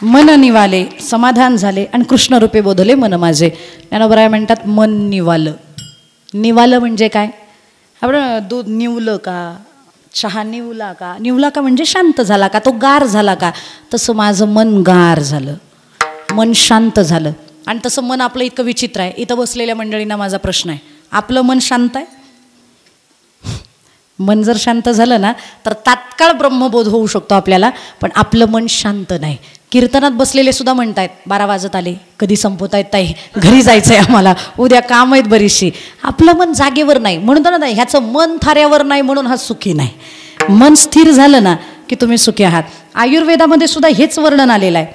मन निवाले, समाधान झाले आणि कृष्ण रूपे बोधले मन माझे. ज्ञानोबराय म्हणतात मन निवालं. निवालं म्हणजे काय? आपण दूध निवलं का, चहा निवला का, निवला का म्हणजे शांत झाला का, तो गार झाला का, तसं माझं मन गार झालं, मन शांत झालं. आणि तसं मन आपलं इतकं विचित्र आहे. इथं बसलेल्या मंडळींना माझा प्रश्न आहे, आपलं मन शांत आहे? मन जर शांत झालं ना तर तात्काळ ब्रह्मबोध होऊ शकतो आपल्याला, पण आपलं मन शांत नाही. कीर्तनात बसलेले सुद्धा म्हणतायत 12 वाजत आले, कधी संपवतायत ताई, घरी जायचं आहे आम्हाला, उद्या काम आहेत बरीचशी. आपलं मन जागेवर नाही, म्हणून ना ह्याचं मन थाऱ्यावर नाही म्हणून हा सुखी नाही. मन स्थिर झालं ना की तुम्ही सुखी आहात. आयुर्वेदामध्ये सुद्धा हेच वर्णन आलेलं आहे.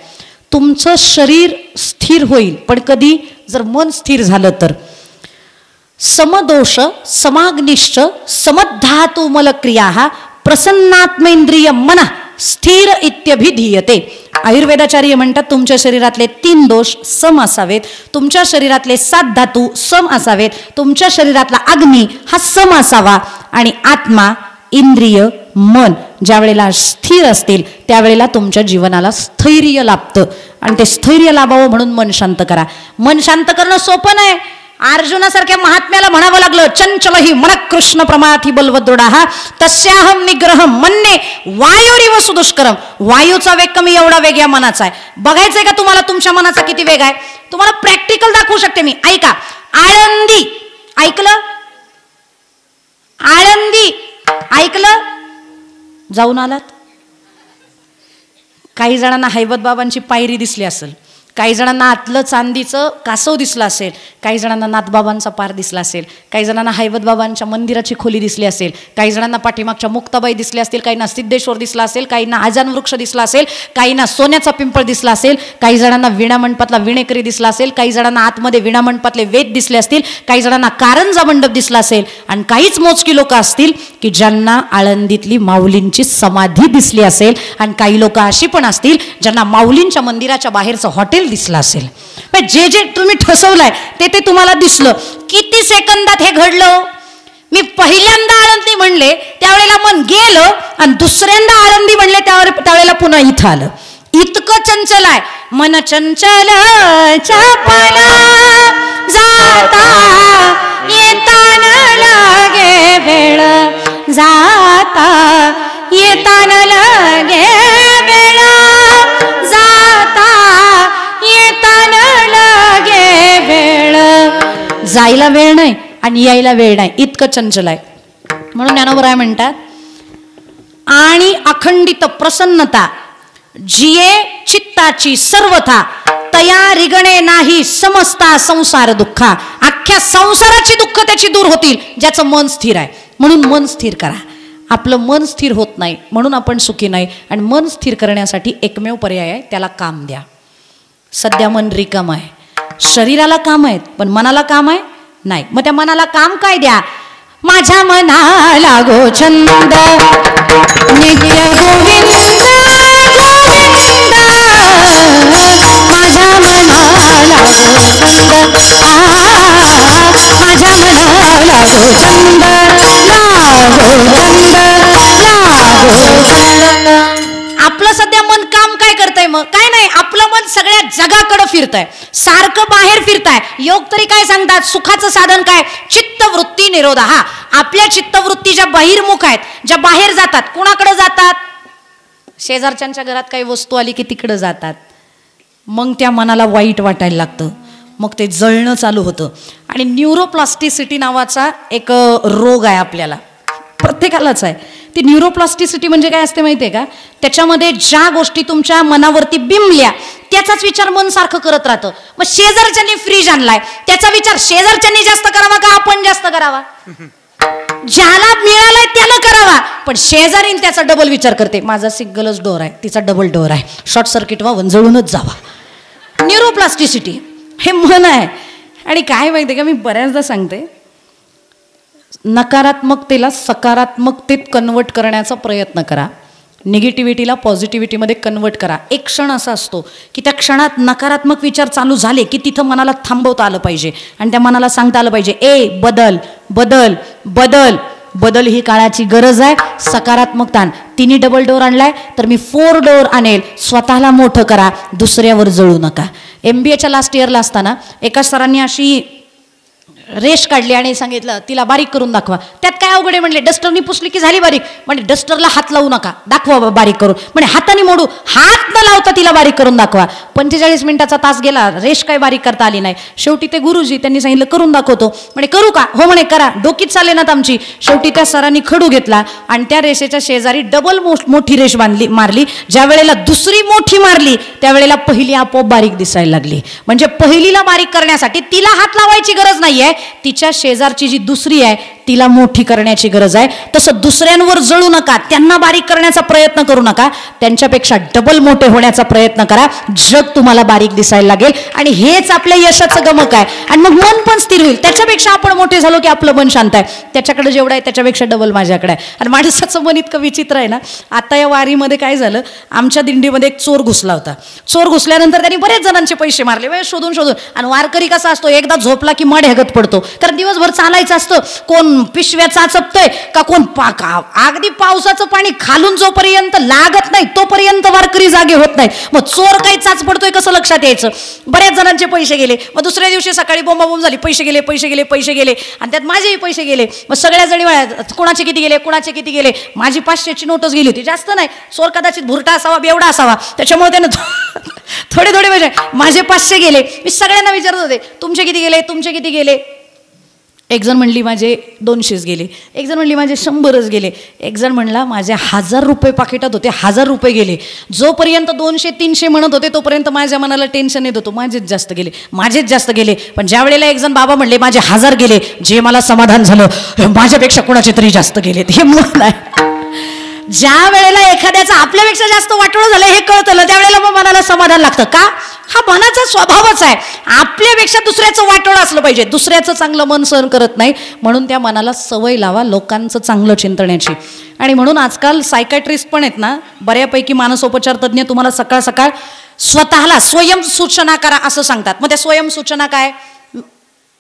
तुमचं शरीर स्थिर होईल पण कधी, जर मन स्थिर झालं तर. समदोष समाग्निश्च समधातुमलक्रिया प्रसन्नात्मेंद्रिय मन स्थिर इत्यभिधीयते. आयुर्वेदाचार्य म्हणतात तुमच्या शरीरातले 3 दोष सम असावेत, तुमच्या शरीरातले 7 धातू सम असावेत, तुमच्या शरीरातला अग्नी हा सम असावा, आणि आत्मा, इंद्रिय, मन ज्या वेळेला स्थिर असतील त्यावेळेला तुमच्या जीवनाला स्थैर्य लाभतं. आणि ते स्थैर्य लाभावं म्हणून मन शांत करा. मन शांत करणं सोपं नाही. अर्जुनासारख्या महात्म्याला म्हणावं लागलं, चंचलही मन कृष्ण प्रमाथी बलवदृढा तस्याहम निग्रहम मन्ये वायुरिव सुदुष्करम. वायूचा वेग कमी एवढा वेग या मनाचा आहे. बघायचंय का तुम्हाला तुमच्या मनाचा किती वेग आहे? तुम्हाला प्रॅक्टिकल दाखवू शकते मी. ऐका, आळंदी ऐकलं? आळंदी ऐकलं? जाऊन आलात? काही जणांना हैबत बाबांची पायरी दिसली असेल, काही जणांना आतलं चांदीचं कासव दिसलं असेल, काही जणांना नाथबाबांचा पार दिसला असेल, काही जणांना हैबत बाबांच्या मंदिराची खोली दिसली असेल, काही जणांना पाठीमागच्या मुक्ताबाई दिसल्या असतील, काहींना सिद्धेश्वर दिसला असेल, काहींना आजान वृक्ष दिसला असेल, काहींना सोन्याचा पिंपळ दिसला असेल, काही जणांना विणा मंडपातला विणेकरी दिसला असेल, काही जणांना आतमध्ये विणा मंडपातले वेद दिसले असतील, काही जणांना कारंजा मंडप दिसला असेल, आणि काहीच मोजकी लोक असतील की ज्यांना आळंदीतली माऊलींची समाधी दिसली असेल, आणि काही लोक अशी पण असतील ज्यांना माऊलींच्या मंदिराच्या बाहेरचं हॉटेल दिसलं असेल. जे जे तुम्ही ठसवलंय ते तुम्हाला दिसलं. किती सेकंदात हे घडलं? मी पहिल्यांदा आळंदी म्हणले त्यावेळेला मन गेलं, आणि दुसऱ्यांदा आळंदी म्हणले त्यावेळेला पुन्हा इथं आलं. इतकं चंचल आहे मन. चंचल चपला जाता येता न लागे वेळ, जाता येता न लागे वेळ, जाता येता न लागे वेळ. जायला वेळ नाही आणि यायला वेळ नाही, इतकं चंचल आहे. म्हणून ज्ञानोबराय म्हणतात, आणि अखंडित प्रसन्नता जिये चित्ताची सर्वथा, तया रिगणे नाही समजता संसार दुःखा. अख्ख्या संसाराची दुःख त्याची दूर होतील ज्याचं मन स्थिर आहे. म्हणून मन स्थिर करा. आपलं मन स्थिर होत नाही म्हणून आपण सुखी नाही. आणि मन स्थिर करण्यासाठी एकमेव पर्याय आहे, त्याला काम द्या. सध्या मन रिकाम आहे, शरीराला काम आहेत पण मनाला काम आहे नाही. मग त्या मनाला काम काय द्या? माझ्या मनाला गो छंद नित्य गोविंद गोविंद, माझ्या मनाला गो छंद, माझ्या मनाला गो छंद, आपलं सध्या मन काम काय करतंय? मग काय नाही, आपलं मन सगळ्या जगाकडे फिरतंय, सारखं बाहेर फिरताय. योग तरी काय सांगतात? सुखाचं साधन काय? चित्तवृत्ती निरोध. हा, आपल्या चित्तवृत्ती ज्या बहिर्मुख आहेत, ज्या बाहेर जातात, कुणाकडे जातात? शेजारच्यांच्या घरात काही वस्तू आली की तिकडे जातात. मग त्या मनाला वाईट वाटायला लागतं, मग ते जळणं चालू होतं. आणि न्यूरोप्लास्टिसिटी नावाचा एक रोग आहे, आपल्याला प्रत्येकालाच आहे. ती न्यूरोप्लास्टिसिटी म्हणजे काय असते माहिती आहे का? त्याच्यामध्ये ज्या गोष्टी तुमच्या मनावरती बिंबल्या त्याचाच विचार मन सारखं करत राहतं. मग शेजारच्यांनी फ्रीज आणलाय त्याचा विचार शेजारच्यांनी जास्त करावा का आपण जास्त करावा? ज्याला मिळालाय त्याला करावा, पण शेजारीन त्याचा डबल विचार करते. माझा सिंगलच डोर आहे, तिचा डबल डोर आहे, शॉर्ट सर्किट व्हावं, जळूनच जावा. न्यूरोप्लास्टिसिटी हे मन आहे. आणि काय माहिती आहे का, मी बऱ्याचदा सांगते, नकारात्मकतेला सकारात्मकतेत कन्वर्ट करण्याचा प्रयत्न करा. निगेटिव्हिटीला पॉझिटिव्हिटीमध्ये कन्वर्ट करा. एक क्षण असा असतो की त्या क्षणात नकारात्मक विचार चालू झाले की तिथं मनाला थांबवता आलं पाहिजे आणि त्या मनाला सांगता आलं पाहिजे, ए बदल बदल बदल बदल ही काळाची गरज आहे. सकारात्मक ताण. तिने डबल डोअर आणलाय तर मी 4 डोअर आणेल. स्वतःला मोठं करा, दुसऱ्यावर जळू नका. MBAच्या लास्ट इयरला असताना एका सरांनी अशी रेष काढली आणि सांगितलं तिला बारीक करून दाखवा. त्यात काय अवघड आहे म्हणले, डस्टरनी पुसली की झाली बारीक. म्हणजे डस्टरला हात लावू नका, दाखवा बारीक करून. म्हणजे हाताने मोडू, हात न लावता तिला बारीक करून दाखवा. 45 मिनिटाचा तास गेला, रेष काय बारीक करता आली नाही. शेवटी ते गुरुजी त्यांनी सांगितलं करून दाखवतो. म्हणे करू का? हो म्हणे करा. डोकीच चालेनात आमची. शेवटी त्या सरांनी खडू घेतला आणि त्या रेषेच्या शेजारी डबल मोठी रेष मारली. ज्या वेळेला दुसरी मोठी मारली त्यावेळेला पहिली आपोआप बारीक दिसायला लागली. म्हणजे पहिलीला बारीक करण्यासाठी तिला हात लावायची गरज नाहीये, तिच्या शेजारची जी दुसरी आहे तिला मोठी करण्याची गरज आहे. तसं दुसऱ्यांवर जळू नका, त्यांना बारीक करण्याचा प्रयत्न करू नका, त्यांच्यापेक्षा डबल मोठे होण्याचा प्रयत्न करा. जग तुम्हाला बारीक दिसायला लागेल आणि हेच आपल्या यशाचं गमक आहे. आणि मग मन पण स्थिर होईल. त्याच्यापेक्षा आपण मोठे झालो की आपलं मन शांत आहे. त्याच्याकडे जेवढं आहे त्याच्यापेक्षा डबल माझ्याकडे आहे. आणि माणसाचं मन इतकं विचित्र आहे ना. आता या वारीमध्ये काय झालं, आमच्या दिंडीमध्ये एक चोर घुसला होता. चोर घुसल्यानंतर त्यांनी बरेच जणांचे पैसे मारले शोधून. आणि वारकरी कसा असतो, एकदा झोपला की मड हेगत पडतो. कारण दिवसभर चालायचं असतं. कोण पिशव्या चाचपतय का कोण अगदी पावसाचं पाणी खालून जोपर्यंत लागत नाही तोपर्यंत वारकरी जागे होत नाही. मग चोर काही चाच पडतोय कसं लक्षात यायचं. बऱ्याच जणांचे पैसे गेले. मग दुसऱ्या दिवशी सकाळी बोंबाबोंब झाली, पैसे गेले आणि त्यात माझेही पैसे गेले. मग सगळ्या जणी कोणाचे किती गेले. माझी 500ची नोटच गेली होती, जास्त नाही. चोर कदाचित भुरटा असावा, बेवडा असावा, त्याच्यामुळे त्यानं थोडे म्हणजे माझे 500 गेले. मी सगळ्यांना विचारत होते तुमचे किती गेले. एक जण म्हणली माझे 200 गेले. एक जण म्हणली माझे 100 गेले. एक जण म्हणला माझे 1000 रुपये पाकिटात होते, 1000 रुपये गेले. जोपर्यंत 200-300 म्हणत होते तोपर्यंत माझ्या मनाला टेन्शन येत होतं, माझेच जास्त गेले. पण ज्या वेळेला एक जण बाबा म्हणले माझे 1000 गेले, जे मला समाधान झालं, माझ्यापेक्षा कोणाचे तरी जास्त गेलेत. हे मन आहे. ज्या वेळेला एखाद्याचं आपल्यापेक्षा जास्त वाटोळं झालं हे कळतं, त्यावेळेला मग मनाला समाधान लागतं. का? हा मनाचा स्वभावच आहे. आपल्यापेक्षा दुसऱ्याचं वाटोळं असलं पाहिजे. दुसऱ्याचं चांगलं मन सहन करत नाही. म्हणून त्या मनाला सवय लावा लोकांचं चांगलं चिंतण्याची. आणि म्हणून आजकाल सायकॅट्रिस्ट पण आहेत ना, बऱ्यापैकी मानसोपचार तज्ज्ञ तुम्हाला सकाळ सकाळ स्वतःला स्वयंसूचना करा असं सांगतात. मग त्या स्वयंसूचना काय?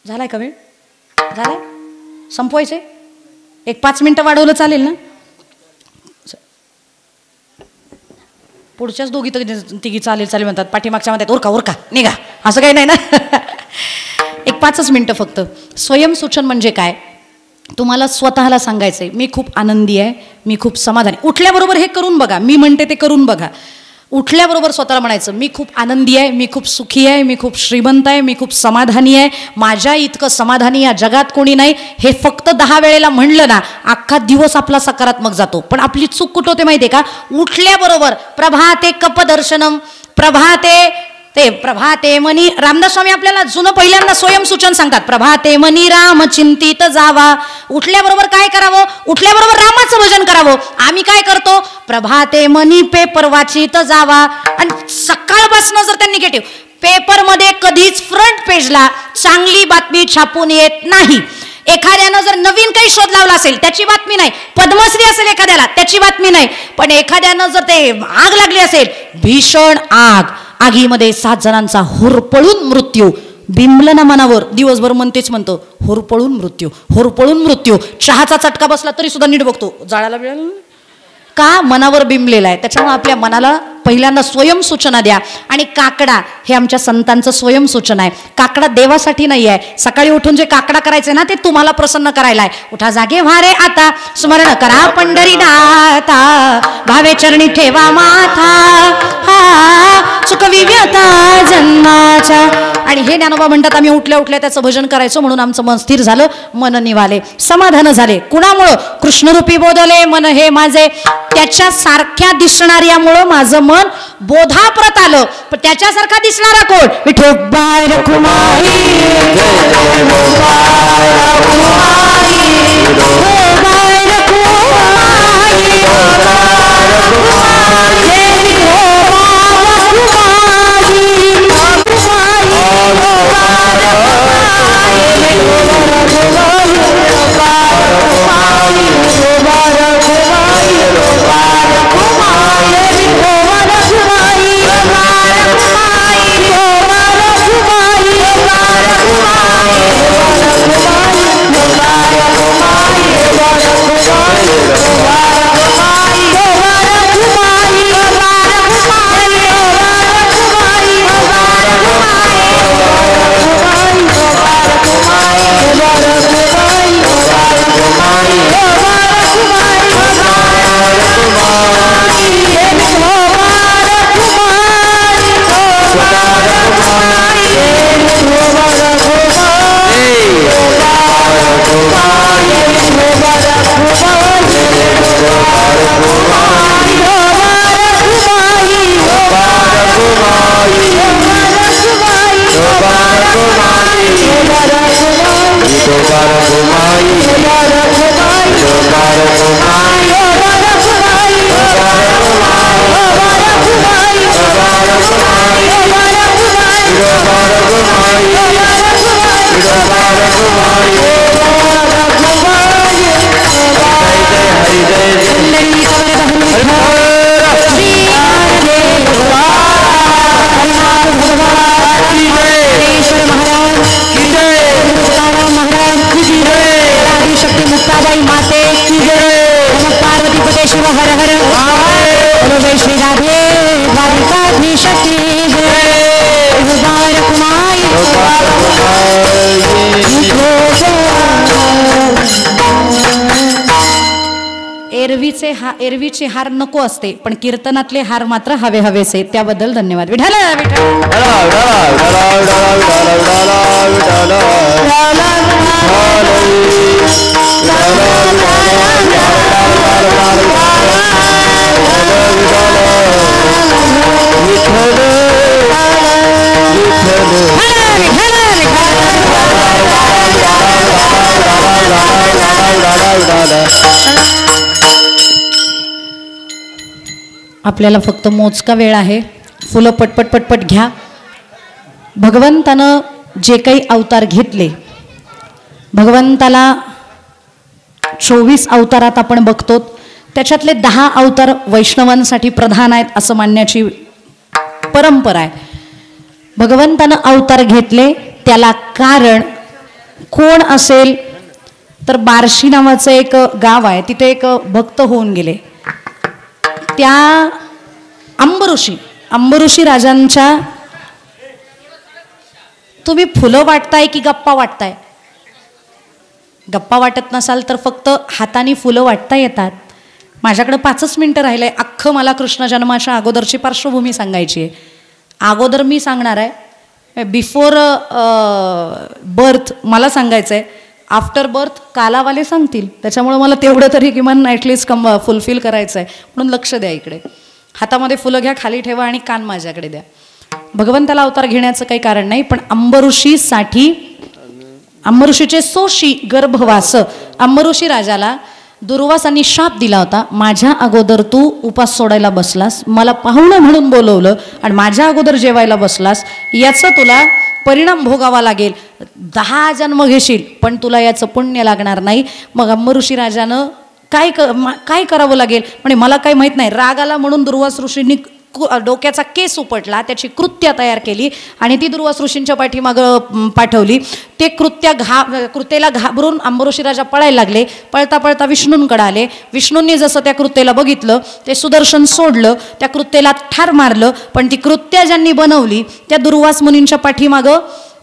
झालाय का वेळ? झालाय? संपवायचे? एक 5 मिनिटं वाढवलं चालेल ना? पुढच्याच दोघी तिघी चालेल म्हणतात, पाठीमागच्या म्हणतात ओरका निघा, असं काही नाही ना. एक 5 मिनिटं फक्त. स्वयंसूचन म्हणजे काय? तुम्हाला स्वतःला सांगायचंय मी खूप आनंदी आहे, मी खूप समाधानी. उठल्याबरोबर हे करून बघा, मी म्हणते ते करून बघा. उठल्याबरोबर स्वतःला म्हणायचं मी खूप आनंदी आहे, मी खूप सुखी आहे, मी खूप श्रीमंत आहे, मी खूप समाधानी आहे. माझ्या इतकं समाधानी या जगात कोणी नाही. हे फक्त 10 वेळेला म्हणलं ना, अख्खा दिवस आपला सकारात्मक जातो. पण आपली चूक कुठं होते माहिती आहे का? उठल्याबरोबर प्रभाते कपदर्शनम, प्रभाते मनी. रामदास स्वामी आपल्याला जुनं पहिल्यांदा स्वयंसूचन सांगतात. प्रभाते मनी राम चिंतित जावा. उठल्याबरोबर काय करावं? उठल्याबरोबर रामाचं भजन करावं. आम्ही काय करतो? प्रभाते मनी पेपर वाचित जावा. आणि सकाळपासून जर त्यांनी निगेटिव्ह पेपरमध्ये कधीच फ्रंट पेजला चांगली बातमी छापून येत नाही. एखाद्यानं जर नवीन काही शोध लावला असेल त्याची बातमी नाही. पद्मश्री असेल एखाद्याला त्याची बातमी नाही. पण एखाद्यानं जर ते आग लागली असेल, भीषण आग, आगीमध्ये 7 जणांचा होरपळून मृत्यू, बिंबलं ना मनावर, दिवसभर मन तेच म्हणतो होरपळून मृत्यू. चहाचा चटका बसला तरी सुद्धा नीट बघतो, जाळाला मिळालं का? मनावर बिंबलेला आहे. त्याच्यामुळे आपल्या मनाला पहिल्यांदा स्वयंसूचना द्या. आणि काकडा हे आमच्या संतांचं स्वयंसूचना आहे. काकडा देवासाठी नाही आहे. सकाळी उठून जे काकडा करायचे ना ते तुम्हाला प्रसन्न करायला आहे. उठा जागे व्हारे आता, स्मरण करा पंढरीनाथा, भावे चरणी ठेवा माथा, हा चुकवी व्यथा जन्माच्या. आणि हे ज्ञानोबा म्हणतात आम्ही उठल्या उठल्या त्याचं भजन करायचो, म्हणून आमचं मन स्थिर झालं, मन निवाले, समाधान झाले. कुणामुळं? कृष्णरूपी बोधले मन हे माझे. त्याच्या सारख्या दिसणाऱ्यामुळं माझं मन बोधाप्रत आलं. पण त्याच्यासारखा दिसणारा कोण? विठोबा रखुमाई, एरवीचे हार नको असते, पण कीर्तनातले हार मात्र हवे हवेसे. त्याबद्दल धन्यवाद. विठ्ठल आपल्याला फक्त मोजका वेळ आहे. फुलं पटपट पटपट घ्या. भगवंतानं जे काही अवतार घेतले, भगवंताला 24 अवतारात आपण बघतो, त्याच्यातले 10 अवतार वैष्णवांसाठी प्रधान आहेत असं मानण्याची परंपरा आहे. भगवंतानं अवतार घेतले त्याला कारण कोण असेल तर बार्शी नावाचं एक गाव आहे, तिथे एक भक्त होऊन गेले. त्या अंबऋषी राजांच्या, तुम्ही फुलं वाटताय की गप्पा वाटताय? गप्पा वाटत नसाल तर फक्त हाताने फुलं वाटता येतात. माझ्याकडे 5च मिनिटं राहिलंय. अख्खं मला कृष्ण जन्माच्या अगोदरची पार्श्वभूमी सांगायची आहे. अगोदर मी सांगणार आहे, बिफोर बर्थ मला सांगायचं आहे, आफ्टर बर्थ कालावाले सांगतील. त्याच्यामुळे मला तेवढं तरी किमान ॲटलिस्ट फुलफिल करायचं आहे. म्हणून लक्ष द्या इकडे. हातामध्ये फुलं घ्या, खाली ठेवा आणि कान माझ्याकडे द्या. भगवंताला अवतार घेण्याचं काही कारण नाही, पण अंबऋषीचे सोशी गर्भवास, अंबऋषी राजाला दुर्वासांनी शाप दिला होता. माझ्या अगोदर तू उपास सोडायला बसलास, मला पाहुणं म्हणून बोलवलं आणि माझ्या अगोदर जेवायला बसलास, याचा तुला परिणाम भोगावा लागेल. 10 जन्म घेशील पण तुला याचं पुण्य लागणार नाही. मग अंबऋषी राजानं काय करावं लागेल म्हणे मला काही माहीत नाही. राग आला म्हणून दुर्वास ऋषींनी डोक्याचा केस उपटला, त्याची कृत्या तयार केली आणि ती दुर्वास ऋषींच्या पाठीमागं पाठवली. ते कृत्येला घाबरून अंबऋषी राजा पळायला लागले. पळता पळता विष्णूंकडे आले. विष्णूंनी जसं त्या कृत्येला बघितलं, ते सुदर्शन सोडलं, त्या कृत्येला ठार मारलं. पण ती कृत्या ज्यांनी बनवली त्या दुर्वास मुनींच्या पाठीमागं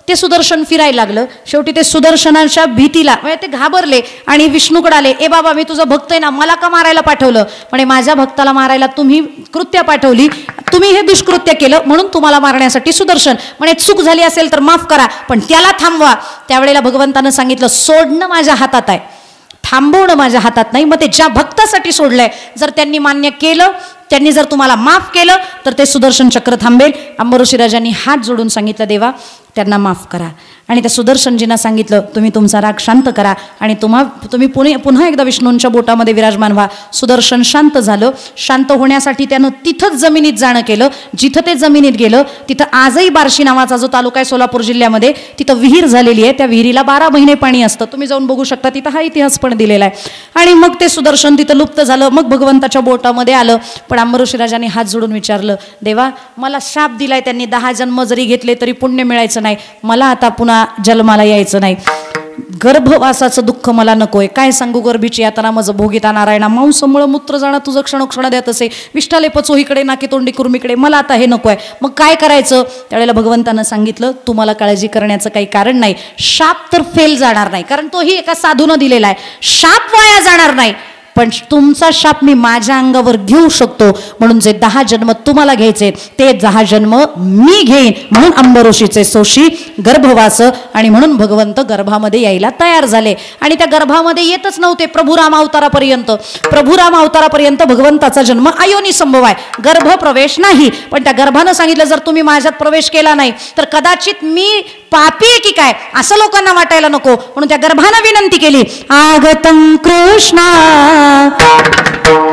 ते सुदर्शन फिरायला लागलं. शेवटी ते सुदर्शनाच्या भीतीला म्हणजे ते घाबरले आणि विष्णूकडे आले. ए बाबा, मी तुझा भक्त आहे ना, मला का मारायला पाठवलं? म्हणे माझ्या भक्ताला मारायला तुम्ही कृत्या पाठवली, तुम्ही हे दुष्कृत्य केलं म्हणून तुम्हाला मारण्यासाठी सुदर्शन. म्हणे चूक झाली असेल तर माफ करा, पण त्याला थांबवा. त्यावेळेला भगवंतानं सांगितलं, सोडणं माझ्या हातात आहे, थांबवणं माझ्या हातात नाही. मग ते ज्या भक्तासाठी सोडलंय, जर त्यांनी मान्य केलं, त्यांनी जर तुम्हाला माफ केलं तर ते सुदर्शन चक्र थांबेल. अंबऋषी राजांनी हात जोडून सांगितलं, देवा त्यांना माफ करा. आणि त्या सुदर्शनजींना सांगितलं, तुम्ही तुमचा राग शांत करा आणि तुम्ही पुन्हा एकदा विष्णूंच्या बोटामध्ये विराजमान व्हा. सुदर्शन शांत झालं. शांत होण्यासाठी त्यानं तिथंच जमिनीत जाणं केलं. जिथं ते जमिनीत गेलं तिथं आजही बार्शी नावाचा जो तालुका आहे सोलापूर जिल्ह्यामध्ये, तिथं विहीर झालेली आहे. त्या विहिरीला 12 महिने पाणी असतं. तुम्ही जाऊन बघू शकता, तिथं हा इतिहास पण दिलेला आहे. आणि मग ते सुदर्शन तिथं लुप्त झालं. मग भगवंताच्या बोटामध्ये आलं. पण अंबऋषी राजाने हात जोडून विचारलं, देवा मला शाप दिलाय त्यांनी, 10 जन्म जरी घेतले तरी पुण्य मिळायचं नाही, मला आता पुन्हा जन्माला यायचं नाही. गर्भवासाचं दुःख मला नकोय. काय सांगू गर्भीची यातना माझं भोगिता नारायणा, मांसमुळं मूत्र जाणं तुझं क्षणोक्षण द्यात असे, विष्ठाले पचो इकडे नाकी तोंडी कुर्मीकडे, मला आता हे नकोय. मग काय करायचं? त्यावेळेला भगवंतानं सांगितलं, तुम्हाला काळजी करण्याचं काही कारण नाही. शाप तर फेल जाणार नाही, कारण तोही एका साधूनं दिलेला आहे. शाप वाया जाणार नाही, पण तुमचा शाप मी माझ्या अंगावर घेऊ शकतो, म्हणून जे 10 जन्म तुम्हाला घ्यायचे ते 10 जन्म मी घेईन. म्हणून अंबऋषीचे सोशी गर्भवास, आणि म्हणून भगवंत गर्भामध्ये यायला तयार झाले. आणि त्या गर्भामध्ये येतच नव्हते प्रभुराम अवतारापर्यंत. प्रभुराम अवतारापर्यंत भगवंताचा जन्म अयोनी संभव आहे, गर्भ प्रवेश नाही. पण त्या गर्भानं सांगितलं जर तुम्ही माझ्यात प्रवेश केला नाही तर कदाचित मी पापी आहे की काय असं लोकांना वाटायला नको, म्हणून त्या गर्भानं विनंती केली. आगतं कृष्णा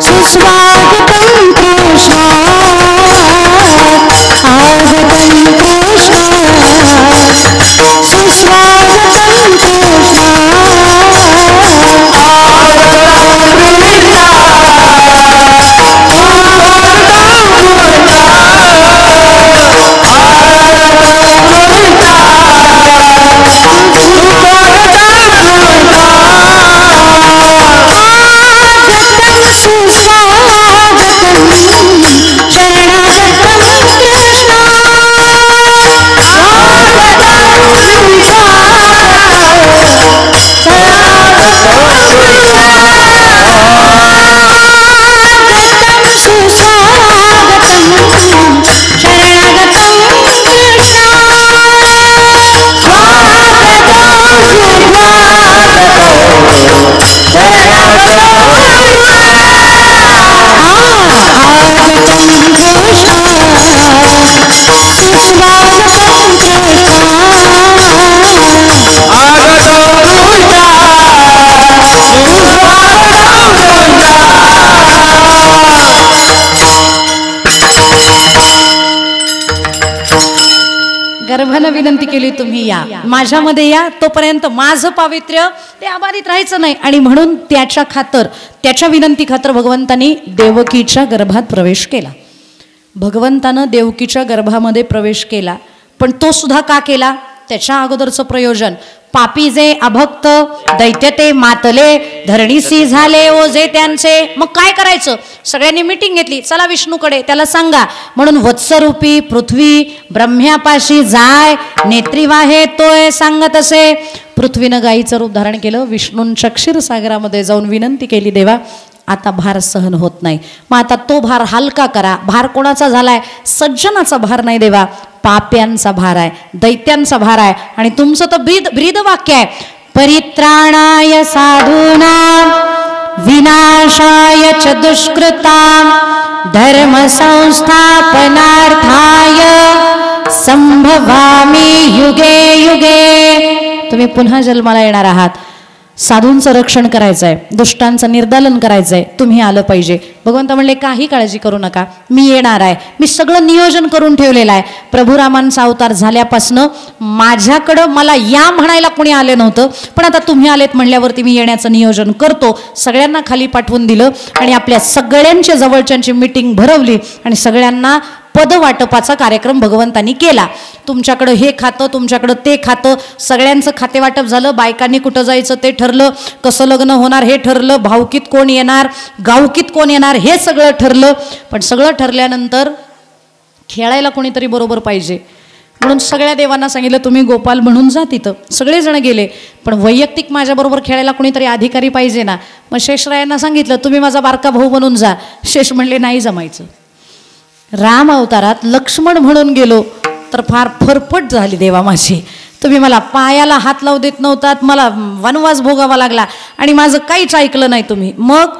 सुस्वागतं कृष्णा, आगतं कृष्णा सुस्वागतं कृष्णा, गर्भानं विनंती केली तुम्ही या माझ्यामध्ये या, तोपर्यंत माझं पावित्र्य ते अबाधित राहायचं नाही. आणि म्हणून त्याच्या खातर, त्याच्या विनंती खातर भगवंतांनी देवकीच्या गर्भात प्रवेश केला. भगवंतानं देवकीच्या गर्भामध्ये प्रवेश केला, पण तो सुद्धा का केला? त्याच्या अगोदरचं प्रयोजन. पापी जे अभक्त दैत्य ते मातले, धरणीसी झाले ओझे त्यांचे. मग काय करायचं? सगळ्यांनी मिटिंग घेतली, चला विष्णूकडे, त्याला सांगा. म्हणून वत्सरूपी पृथ्वी ब्रह्म्यापाशी जाय, नेत्री वाहे तोय सांगत असे. पृथ्वीनं गाईचं रूप धारण केलं, विष्णूंच्या क्षीरसागरामध्ये जाऊन विनंती केली, देवा आता भार सहन होत नाही, मग आता तो भार हलका करा. भार कोणाचा झालाय? सज्जनाचा भार नाही देवा, पाप्यांचा भार आहे, दैत्यांचा भार आहे. आणि तुमचं तर ब्रीद वाक्य आहे, परित्राणाय साधूनां विनाशाय च दुष्कृतां धर्म संस्थापनार्थाय संभवामि युगे युगे. तुम्ही पुन्हा जन्माला येणार आहात, साधूंचं रक्षण करायचं आहे, दुष्टांचं निर्दालन करायचं आहे, तुम्ही आलं पाहिजे. भगवंत म्हणले काही काळजी करू नका, मी येणार आहे, मी सगळं नियोजन करून ठेवलेलं आहे. प्रभुरामांचा अवतार झाल्यापासनं माझ्याकडं मला या म्हणायला कोणी आले नव्हतं, पण आता तुम्ही आलेत म्हणल्यावरती मी येण्याचं नियोजन करतो. सगळ्यांना खाली पाठवून दिलं आणि आपल्या सगळ्यांच्या जवळच्यांची मीटिंग भरवली आणि सगळ्यांना पदवाटपाचा कार्यक्रम भगवंतांनी केला. तुमच्याकडं हे खातं, तुमच्याकडं ते खातं, सगळ्यांचं खातेवाटप झालं. बायकांनी कुठं जायचं ते ठरलं, कसं लग्न होणार हे ठरलं, भावकीत कोण येणार, गावकीत कोण येणार हे सगळं ठरलं. पण सगळं ठरल्यानंतर खेळायला कोणीतरी बरोबर पाहिजे, म्हणून सगळ्या देवांना सांगितलं तुम्ही गोपाल म्हणून जा तिथं. सगळेजण गेले, पण वैयक्तिक माझ्याबरोबर खेळायला कोणीतरी अधिकारी पाहिजे ना. मग शेषरायांना सांगितलं तुम्ही माझा बारका भाऊ बनून जा. शेष म्हणले नाही जमायचं. राम अवतारात लक्ष्मण म्हणून गेलो तर फार फरफट झाली देवा माझी. तुम्ही मला पायाला हात लावू देत नव्हतात, मला वनवास भोगावा लागला आणि माझं काहीच ऐकलं नाही तुम्ही. मग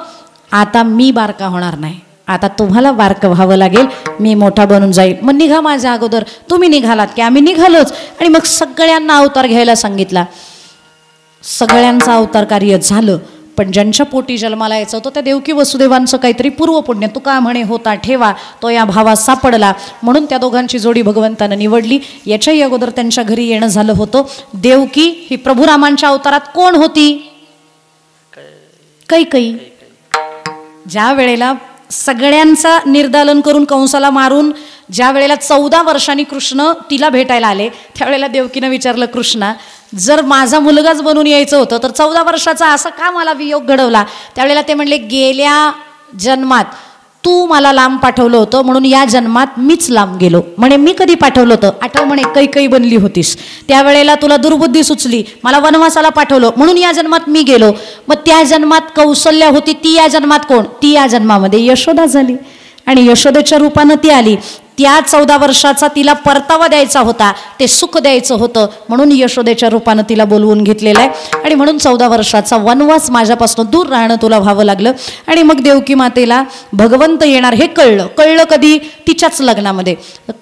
आता मी बारका होणार नाही, आता तुम्हाला बारकं व्हावं लागेल, मी मोठा बनून जाईल. मग निघा माझ्या अगोदर. तुम्ही निघालात की आम्ही निघालोच. आणि मग सगळ्यांना अवतार घ्यायला सांगितला. सगळ्यांचं अवतार कार्य झालं, पण ज्यांच्या पोटी जन्माला यायचं होतं त्या देवकी वसुदेवांचं काहीतरी पूर्वपुण्य, तुका म्हणे होता ठेवा, तो या भावात सापडला. म्हणून त्या दोघांची जोडी भगवंतानं निवडली. याच्याही अगोदर त्यांच्या घरी येणं झालं होतं. देवकी ही प्रभुरामांच्या अवतारात कोण होती? कैकई. ज्या वेळेला सगळ्यांचा निर्दालन करून कंसाला मारून ज्या वेळेला 14 वर्षांनी कृष्ण तिला भेटायला आले, त्यावेळेला देवकीनं विचारलं कृष्णा जर माझा मुलगाच बनून यायचं होतं तर 14 वर्षाचा असा का मला वियोग घडवला? त्यावेळेला ते म्हणले गेल्या जन्मात तू मला लांब पाठवलं होतं म्हणून या जन्मात मीच लांब गेलो. म्हणे मी कधी पाठवलं होतं? आठव म्हणे कैकई बनली होतीस त्यावेळेला तुला दुर्बुद्धी सुचली, मला वनवासाला पाठवलं म्हणून या जन्मात मी गेलो. मग त्या जन्मात कौसल्या होती, ती या जन्मात कोण? ती या जन्मामध्ये यशोदा झाली आणि यशोदेच्या रूपानं ती आली. त्या 14 वर्षाचा तिला परतावा द्यायचा होता, ते सुख द्यायचं होतं म्हणून यशोदेच्या रूपानं तिला बोलवून घेतलेलं आहे. आणि म्हणून 14 वर्षाचा वनवास माझ्यापासून दूर राहणं तुला व्हावं लागलं. आणि मग देवकी मातेला भगवंत येणार हे कळलं कधी? तिच्याच लग्नामध्ये.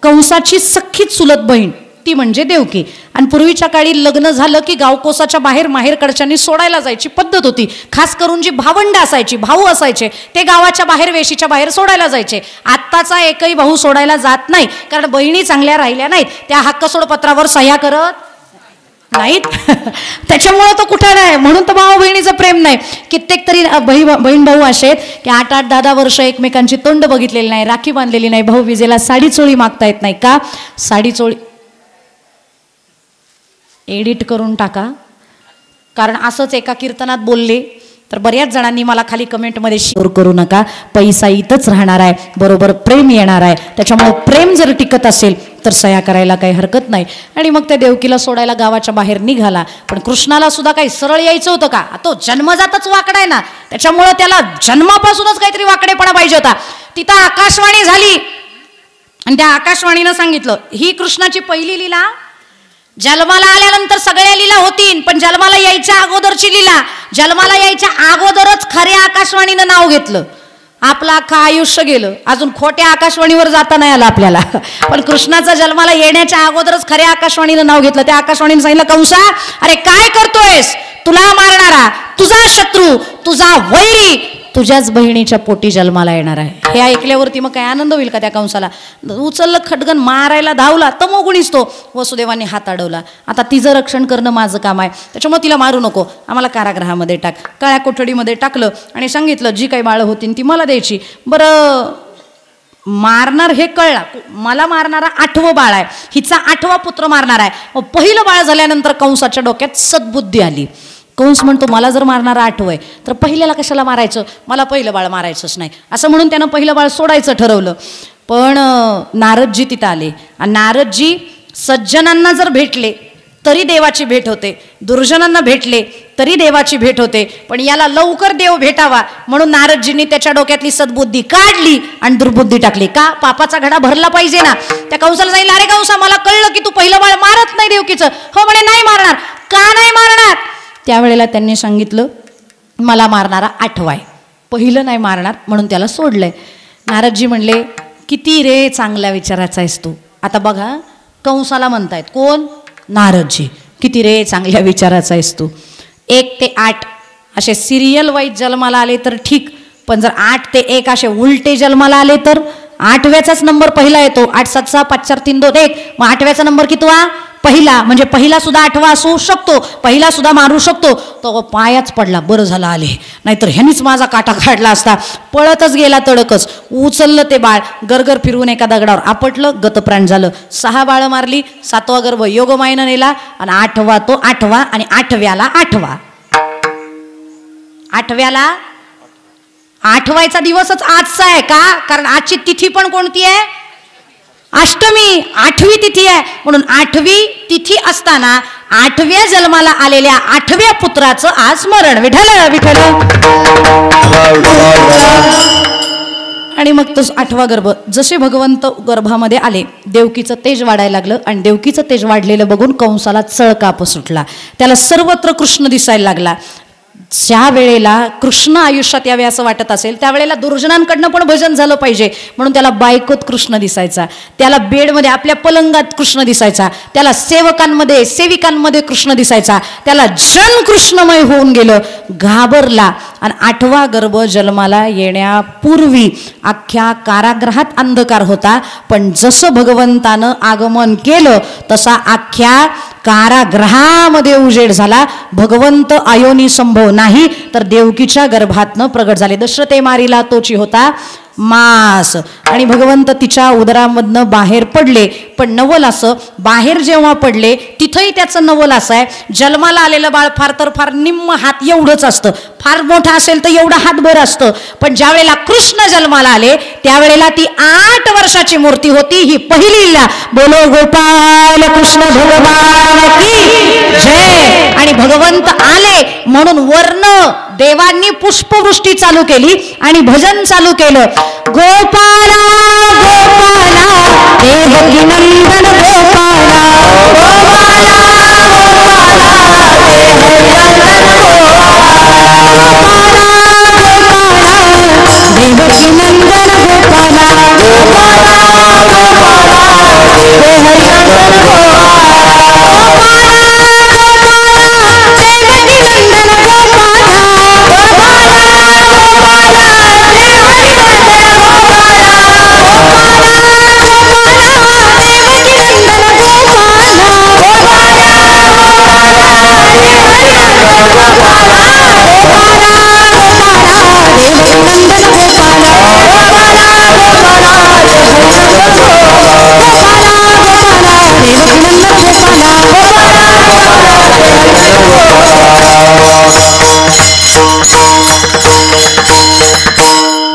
कंसाची सख्खी चुलत बहीण ती म्हणजे देवकी. आणि पूर्वीच्या काळी लग्न झालं की गावकोसाच्या बाहेर माहेरकडच्यांनी सोडायला जायची पद्धत होती. खास करून जी भावंड असायची, भाऊ असायचे, ते गावाच्या बाहेर वेशीच्या बाहेर सोडायला जायचे. आत्ताचा एकही भाऊ सोडायला जात नाही, कारण बहिणी चांगल्या राहिल्या नाहीत, त्या हक्क सोडपत्रावर सह्या करत नाहीत. त्याच्यामुळं तो कुठं नाही, म्हणून तर भाऊ बहिणीचं प्रेम नाही. कित्येक तरी बहीण भाऊ असे आहेत की 8-8, 10-10 वर्ष एकमेकांची तोंड बघितलेली नाही, राखी बांधलेली नाही. भाऊ विजेला साडी चोळी मागता येत नाही का? साडी चोळी एडिट करून टाका, कारण असंच एका कीर्तनात बोलले तर बऱ्याच जणांनी मला खाली कमेंटमध्ये शेअर करू नका, पैसा इथंच राहणार आहे, बरोबर प्रेम येणार आहे. त्याच्यामुळे प्रेम जर टिकत असेल तर सह्या करायला काही हरकत नाही. आणि मग त्या देवकीला सोडायला गावाच्या बाहेर निघाला. पण कृष्णाला सुद्धा काही सरळ यायचं होतं का? तो जन्मजातच वाकडा आहे ना, त्याच्यामुळं त्याला जन्मापासूनच काहीतरी वाकडेपणा पाहिजे होता. तिथं आकाशवाणी झाली आणि त्या आकाशवाणीनं सांगितलं ही कृष्णाची पहिली लीला. जन्माला आल्यानंतर सगळ्या लीला होतील, पण जन्माला यायच्या अगोदरची लीला, जन्माला यायच्या अगोदरच खऱ्या आकाशवाणीनं नाव घेतलं. आपलं अख्खं आयुष्य गेलं, अजून खोट्या आकाशवाणीवर जाता नाही आलं आपल्याला. पण कृष्णाचा जन्माला येण्याच्या अगोदरच खऱ्या आकाशवाणीनं नाव घेतलं. त्या आकाशवाणीनं सांगितलं, कंसा अरे काय करतोयस? तुला मारणारा, तुझा शत्रू, तुझा वैरी तुझ्याच बहिणीच्या पोटी जन्माला येणार आहे. हे ऐकल्यावरती मग काय आनंद होईल का त्या कंसाला? उचललं खटगन, मारायला धावला, तमोगुणीच तो. वसुदेवाने हात अडवला. आता तिचं रक्षण करणं माझं काम आहे, त्याच्यामुळे तिला मारू नको, आम्हाला कारागृहामध्ये टाक. काळ्या कोठडीमध्ये टाकलं आणि सांगितलं जी काही बाळं होती ती मला द्यायची. बरं मारणार हे कळला, मला मारणारा 8वं बाळ आहे, हिचा 8वा पुत्र मारणार आहे. पहिलं बाळ झाल्यानंतर कंसाच्या डोक्यात सद्बुद्धी आली. कंस म्हणतो मला जर मारणारा 8वं आहे तर पहिल्याला कशाला मारायचं, मला पहिलं बाळ मारायचंच नाही, असं म्हणून त्यानं पहिलं बाळ सोडायचं ठरवलं. पण नारदजी तिथं आले आणि नारदजी सज्जनांना जर भेटले तरी देवाची भेट होते, दुर्जनांना भेटले तरी देवाची भेट होते. पण याला लवकर देव भेटावा म्हणून नारदजींनी त्याच्या डोक्यातली सद्बुद्धी काढली आणि दुर्बुद्धी टाकली. का? पापाचा घडा भरला पाहिजे ना. त्या कंसाला सांगितलं अरे कंसा मला कळलं की तू पहिलं बाळ मारत नाही देवकीचं. हो म्हणे नाही मारणार. का नाही मारणार? त्यावेळेला त्यांनी सांगितलं मला मारणारा 8वा आहे, पहिलं नाही मारणार म्हणून त्याला सोडलंय. नारदजी म्हणले किती रे चांगल्या विचाराचा आहेस तू. आता बघा कंसाला म्हणतायत कोण? नारदजी. किती रे चांगल्या विचाराचा आहेस तू. 1 ते 8 असे सिरियल वाईज जन्माला आले तर ठीक, पण जर 8 ते 1 असे उलटे जन्माला आले तर 8व्याचाच नंबर पहिला येतो. 8 7 6 5 4 3 2 1. मग 8व्याचा नंबर कितवा? पहिला. म्हणजे पहिला सुद्धा 8वा असू शकतो, पहिला सुद्धा मारू शकतो. तो पायाच पडला, बरं झालं आले, नाहीतर ह्यानीच माझा काटा काढला असता. पळतच गेला तडकच. उचललं ते बाळ, गरगर फिरवून एका दगडावर आपटलं, गतप्राण झालं. 6 बाळं मारली, 7वा गर्भ योगमायेनं नेला आणि 8वा तो 8वा आणि 8व्याला 8वा. 8व्याला 8वायचा दिवसच आजचा आहे का? कारण आजची तिथी पण कोणती आहे? अष्टमी. 8वी तिथी आहे म्हणून 8वी तिथी असताना 8व्या जन्माला आलेल्या 8व्या पुत्राचं आज स्मरण. विठ्ठल विठ्ठल. आणि मग तो 8वा गर्भ. जसे भगवंत गर्भामध्ये आले देवकीचं तेज वाढायला लागलं आणि देवकीचं तेज वाढलेलं बघून कंसाला चळकाप सुटला. त्याला सर्वत्र कृष्ण दिसायला लागला. ज्या वेळेला कृष्ण आयुष्यात यावे असं वाटत असेल त्यावेळेला दुर्जनांकडनं पण भजन झालं पाहिजे म्हणून त्याला बायकोत कृष्ण दिसायचा, त्याला बेडमध्ये आपल्या पलंगात कृष्ण दिसायचा, त्याला सेवकांमध्ये सेविकांमध्ये कृष्ण दिसायचा. त्याला जन कृष्णमय होऊन गेलं. घाबरला आणि 8वा गर्भ जन्माला येण्यापूर्वी अख्ख्या कारागृहात अंधकार होता. पण जसं भगवंतानं आगमन केलं तसा अख्ख्या कारागृहामध्ये उजेड झाला. भगवंत अयोनी संभव नाही तर देवकीच्या गर्भातनं प्रगट झाले. दशरथे मारिला तोची होता मास. आणि भगवंत तिच्या उदरामधनं बाहेर पडले. पण नवल असं बाहेर जेव्हा पडले तिथंही त्याचं नवल असं आहे, जन्माला आलेलं बाळ फार तर फार निम्म हात एवढंच असतं, फार मोठा असेल तर एवढं हातभर असतं. पण ज्या वेळेला कृष्ण जन्माला आले त्यावेळेला ती 8 वर्षाची मूर्ती होती. ही पहिली लीला. बोलो गोपाल कृष्ण भगवान की जय. आणि भगवंत आले म्हणून वर्ण देवांनी पुष्पवृष्टी चालू केली आणि भजन चालू केलं. गोपाला गोपाला देवकी नंदन गोपाला, गोपाला गोपाला देवकी नंदन गोपाला, गोपाला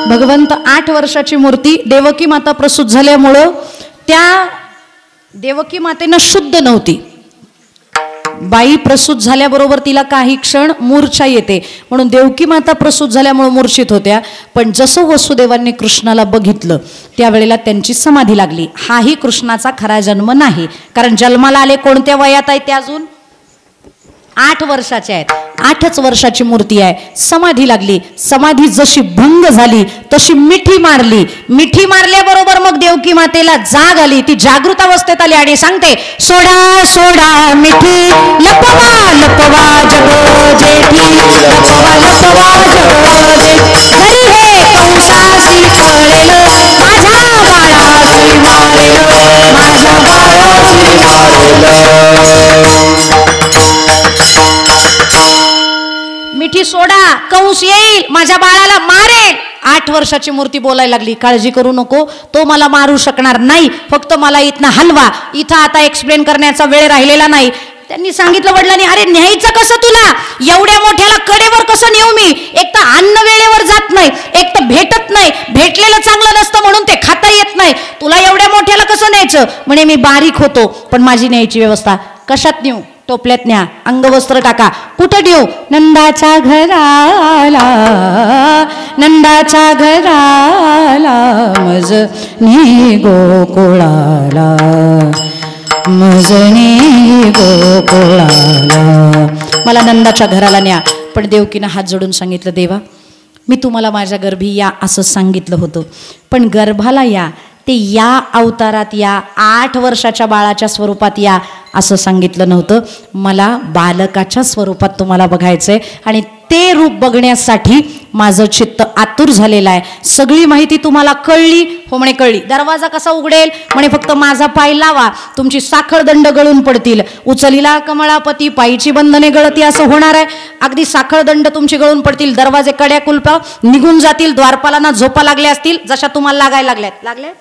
भगवंत 8 वर्षाची मूर्ती. देवकी माता प्रसूत झाल्यामुळं त्या देवकी मातेनं शुद्ध नव्हती. बाई प्रसूत झाल्याबरोबर तिला काही क्षण मूर्छा येते, म्हणून देवकी माता प्रसूत झाल्यामुळे मूर्छित होत्या. पण जसं वसुदेवांनी कृष्णाला बघितलं त्यावेळेला त्यांची समाधी लागली. हाही कृष्णाचा खरा जन्म नाही, कारण जन्माला आले कोणत्या वयात आहे ते अजून 8 वर्षाचे आहेत. 8च वर्षाची मूर्ती आहे. समाधी लागली. समाधी जशी भंग झाली तशी मिठी मारली. मिठी मारल्याबरोबर मग देवकी मातेला जाग आली. ती जागृत अवस्थेत आली आणि सांगते, सोडा सोडा मिठी लपवा लपवा जग जेठी, लपवा लपवा जग जेठी, घरी हे कंसासी कळेल माझ्या बाळासी मारेल, माझ्या बाळासी मारेल. मिठी सोडा, कंस येईल, माझ्या बाळाला मारेल. 8 वर्षाची मूर्ती बोलायला लागली, काळजी करू नको, तो मला मारू शकणार नाही, फक्त मला इथनं हलवा. इथं आता एक्सप्लेन करण्याचा वेळ राहिलेला नाही. त्यांनी सांगितलं वडिलांनी, अरे न्यायचं कसं तुला, एवढ्या मोठ्याला कडेवर कसं नेऊ मी, एक तर अन्न वेळेवर जात नाही, एक तर भेटत नाही, भेटलेलं चांगलं नसतं म्हणून ते खाता येत नाही, तुला एवढ्या मोठ्याला कसं न्यायचं. म्हणे मी बारीक होतो, पण माझी न्यायची व्यवस्था. कशात नेऊ, टोपल्यात न्या, अंगवस्त्र टाका. कुठं नेऊ, नंदाच्या घराला, नंदाच्या घराला, मज नी गोकुळाला, मजनी गोकुळाला, मला नंदाच्या घराला न्या. पण देवकीनं हात जोडून सांगितलं, देवा मी तुम्हाला माझ्या गर्भी या असं सांगितलं होतं, पण गर्भाला या ते या अवतारात या, 8 वर्षाच्या बाळाच्या स्वरूपात या असं सांगितलं नव्हतं. मला बालकाच्या स्वरूपात तुम्हाला बघायचंय आणि ते रूप बघण्यासाठी माझं चित्त आतुर झालेलं आहे. सगळी माहिती तुम्हाला कळली. हो म्हणे कळली. दरवाजा कसा उघडेल, म्हणे फक्त माझा पाय लावा, तुमची साखळ दंड गळून पडतील. उचलिला कमळापती पायीची बंधने गळती असं होणार आहे. अगदी साखळ दंड तुमची गळून पडतील, दरवाजे कड्या कुलपा निघून जातील, द्वारपालांना झोपा लागल्या असतील जशा तुम्हाला लागायला लागल्या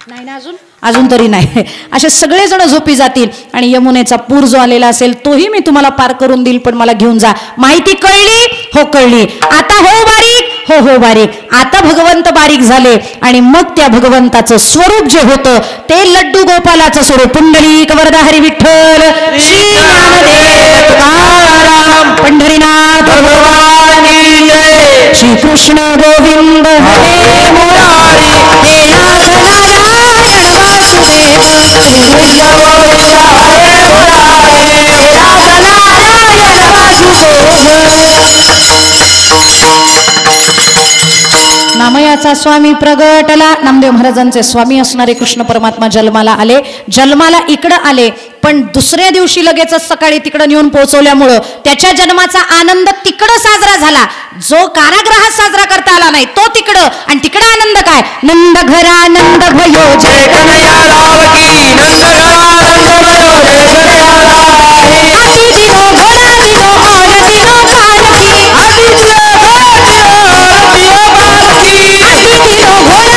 नाही ना, अजून तरी नाही. असे सगळेजण झोपी जातील आणि यमुनेचा पूर जो आलेला असेल तोही मी तुम्हाला पार करून देईल, पण मला घेऊन जा. माहिती कळली? हो कळली. आता हो बारीक? हो बारीक. आता भगवंत बारीक झाले आणि मग त्या भगवंताचं स्वरूप जे होतं ते लड्डू गोपालाचं स्वरूप. पुंडलिक वरद हरी विठ्ठल श्री ज्ञानदेव तुकाराम पंढरीनाथ भगवान की जय. श्री कृष्ण गोविंद हरे मुरारी, हे नाथ नारायण वासुदेव, श्री गोविंद हरे मुरारी, हे नाथ नारायण वासुदेव. नामयाचा स्वामी प्रगटला. नामदेव महाराजांचे स्वामी असणारे कृष्ण परमात्मा जन्माला आले. जन्माला इकडं आले, पण दुसऱ्या दिवशी लगेचच सकाळी तिकडं नेऊन पोहोचवल्यामुळं त्याच्या जन्माचा आनंद तिकडं साजरा झाला. जो कारागृहात साजरा करता आला नाही तो तिकडं, आणि तिकडं आनंद काय, नंद घरानंद भयो जय कन्हैया लाल की, नंद घरानंद भयो जय कन्हैया लाल की. हाथी दिनो घोडा दिनो और दिनो पालकी, हाथी दिनो घोडा दिनो और दिनो पालकी, हाथी दिनो घोडा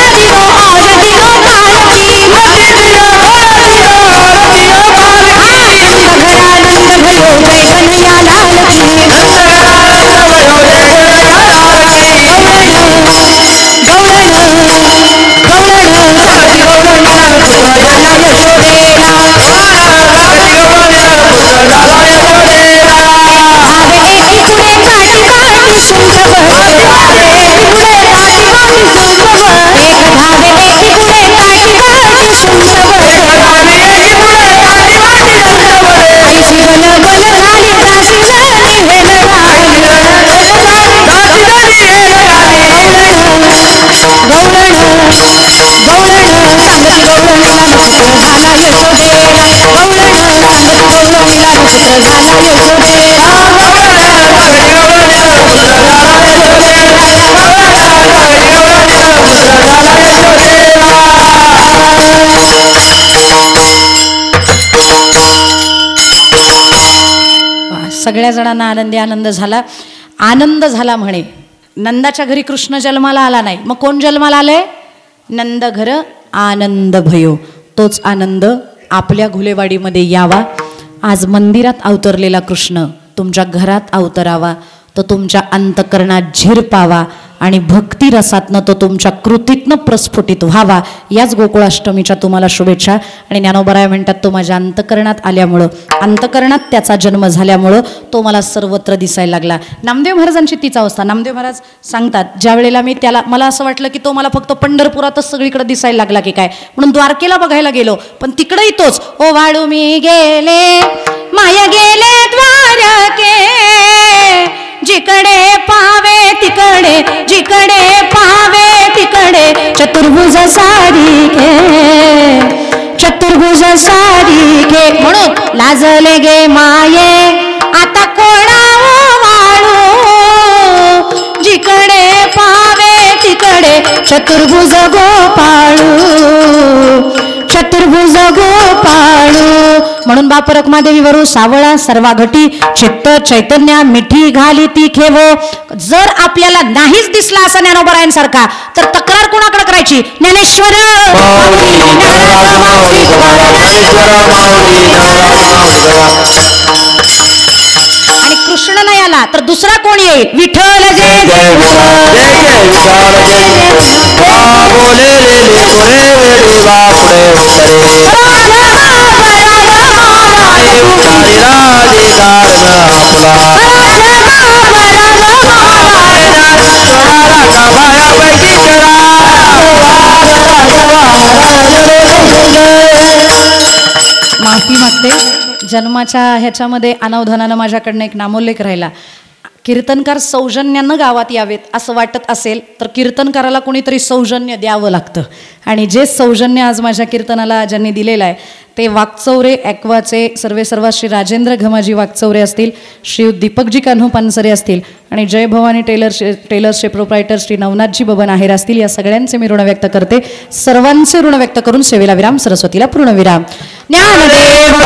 सगळ्या जणांना आनंद झाला. आनंद झाला म्हणे. नंदाच्या घरी कृष्ण जन्माला आला नाही, मग कोण जन्माला आले? नंद घर आनंद भयो. तोच आनंद आपल्या घुलेवाडीमध्ये यावा. आज मंदिरात अवतरलेला कृष्ण तुमच्या घरात अवतरावा, तो तुमच्या अंतकरणात झिरपावा आणि भक्ती रसातनं तो तुमच्या कृतीतनं प्रस्फुटित व्हावा. याच गोकुळाष्टमीच्या तुम्हाला शुभेच्छा. आणि ज्ञानोबराय म्हणतात, तो माझ्या अंतकरणात आल्यामुळं, अंतकरणात त्याचा जन्म झाल्यामुळं तो मला सर्वत्र दिसायला लागला. नामदेव महाराजांची तीच अवस्था. नामदेव महाराज सांगतात, ज्या वेळेला मी त्याला, मला असं वाटलं की तो मला फक्त पंढरपुरातच सगळीकडे दिसायला लागला की काय, म्हणून द्वारकेला बघायला गेलो, पण तिकडेही तोच. ओ वाळू मी गेले माया गेले द्वारके, जिकडे पावे तिकडे, जिकडे पावे तिकडे, चतुर्भुज सारिखे, चतुर्भुज सारिखे. म्हणून लाजले गे माये आता कोणा वाळू, जिकडे पावे तिकडे चतुर्भुज गोपाळू, चतुर्भुज गोपाळू. म्हणून बाप रखमादेवी वरू सावळा सर्वा घटी, चित्त चैतन्या मिठी घाली ती खेवो. जर आपल्याला नाहीच दिसला असा ज्ञानोबरायांसारखा, तर तक्रार कोणाकडे करायची? ज्ञानेश्वर. आणि कृष्ण नाही आला तर दुसरा कोण येईल? विठ्ठल जय जय माफी मागते. जन्माच्या ह्याच्यामध्ये अनावधानानं माझ्याकडनं एक नामोल्लेख राहिला. कीर्तनकार सौजन्यानं गावात यावेत असं वाटत असेल तर कीर्तनकाराला कोणीतरी सौजन्य द्यावं लागतं. आणि जे सौजन्य आज माझ्या कीर्तनाला ज्यांनी दिलेलं आहे ते वाकचौरे ॲक्वाचे सर्वेसर्वा श्री राजेंद्र घमाजी वाकचौरे असतील, श्री दीपकजी कान्हू पानसरे असतील आणि जय भवानी टेलर्सचे प्रोप्रायटर श्री नवनाथजी बबन आहेर असतील. या सगळ्यांचे मी ऋण व्यक्त करते. सर्वांचे ऋण व्यक्त करून सेवेला विराम, सरस्वतीला पूर्ण विराम. ज्ञानदेव